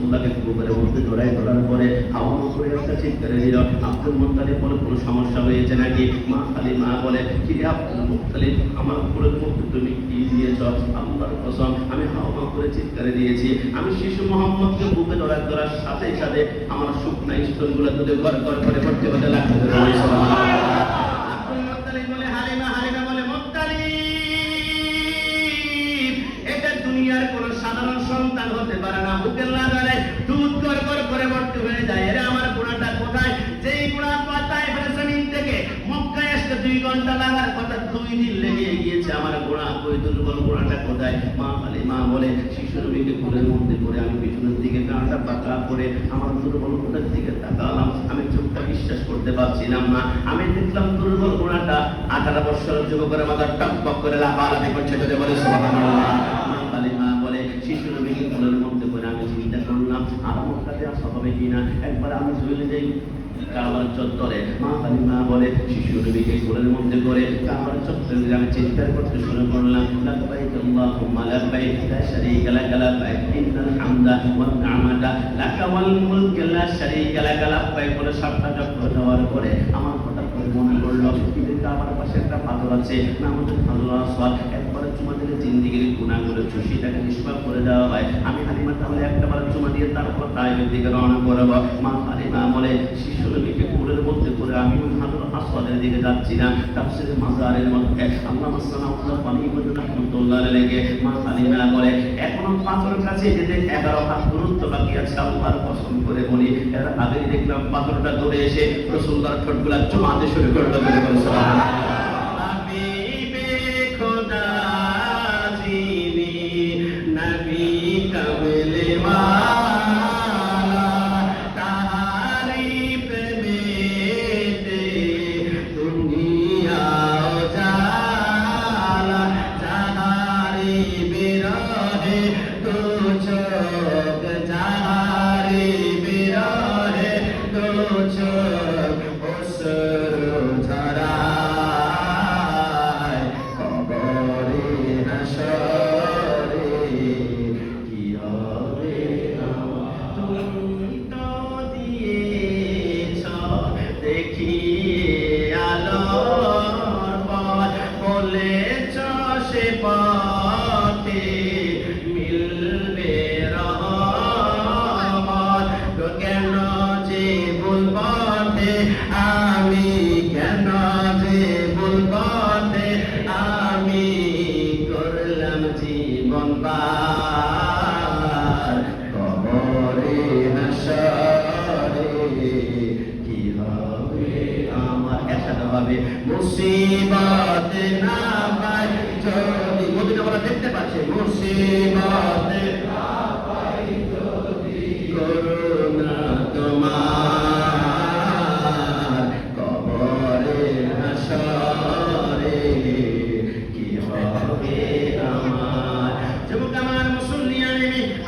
বুকের মধ্যে জড়াই ধরার পরে হাওয়া করে একটা চিৎকারে দিল। আব্দুল মুত্তালিব বলে কোনো সমস্যা হয়েছে নাকি? মা হালিমা বলে কি রে আব্দুল মুত্তালিব, আমার বুকের মধ্যে তুমি কি দিয়েছ? আল্লাহর কসম আমি হাওয়া করে চিৎকারে দিয়েছি। আমি শিশু মোহাম্মদকে বুকে জড়াই ধরার সাথে সাথে আমার শুকনা স্তনগুলো তুলে ঘর ঘর করে ভর্তি হতে লাগলো। আব্দুল মুত্তালিব বলে হালিমা, হালিমা বলে মুত্তালিব এটা দুনিয়ার কোন সাধারণ সন্তান হতে পারে না, বুকের লাগালে দুধ গর গর করে ভর্তি হয়ে যায়। এরা আমার গোড়াটা কোথায়? যেই গোড়া পাতায় জমিন থেকে মক্কায় আসতে 2 ঘন্টা লাগার কথা 2 দিন লেগে গিয়েছে। আমার গোড়া কই, দুর্বল গোড়াটা কোথায়? মা হালিমা বলে শিশু নবীকে কোলের মধ্যে করে আমি পিছনের দিকে কাঁটা পাকা করে আমার দুর্বল গোড়ার দিকে তাকালাম। আমি চোখটা বিশ্বাস করতে পারছিলাম না। আমি দেখলাম দুর্বল গোড়াটা 18 বছরের যুবকের মাথা টকবক করে লাফালাফি করছে। যদি বলে সুবহানাল্লাহ। হালিমা বলে শিশু নবীকে কোলের মধ্যে করে আমি চিন্তা করলাম আর মক্কাতে আসা হবে কিনা। একবার আমি চলে যাই কাবার চত্বরে। মা হালিমা বলে শিশু নবীকে কোলের মধ্যে করে কাবার চত্বরে আমি চিৎকার করতে শুরু করলাম, লাব্বাইক আল্লাহুম্মা লাব্বাইক লা শারীকা লাক লাব্বাইক ইন্নাল হামদা ওয়ান নি'মাতা লাকা ওয়াল মুলকু লা শারীকা লাক লাব্বাইক বলে 7টা চক্র দেওয়ার পরে আমার হঠাৎ করে মনে পড়ল কিন্তু আমার পাশে একটা পাথর আছে, নামতে আল্লাহ সাল। একবার চুমা দিলে জিন্দেগির গুনাহগুলো সেটাকে নিষ্পাপ করে দেওয়া হয়। আমি হালিমা তাহলে একটাবার চুমা দিয়ে তারপর তাইফের দিকে রওনা করব। মা হালিমা বলে শিশু নবীকে কোলের মধ্যে করে আমি হাজর আসওয়াদের দিকে যাচ্ছি না। তাফসীরে মাজারের মধ্যে আল্লামা সানাউল্লাহ পানি বলে রাহমাতুল্লাহ আলাইহি মা হালিমা বলে এখনো পাথরের কাছে যেতে 11 হাত দূরত্ব বাকি আছে। আল্লাহর কসম করে বলি এর আগেই দেখলাম পাথরটা দৌড়ে এসে রাসূলুল্লাহর ঠোঁটগুলো চুমাতে শুরু করলো। সুবহানাল্লাহ। মুসিবত না পাই যদি মোদিনা বলা দেখতে পাচ্ছে মুসিবত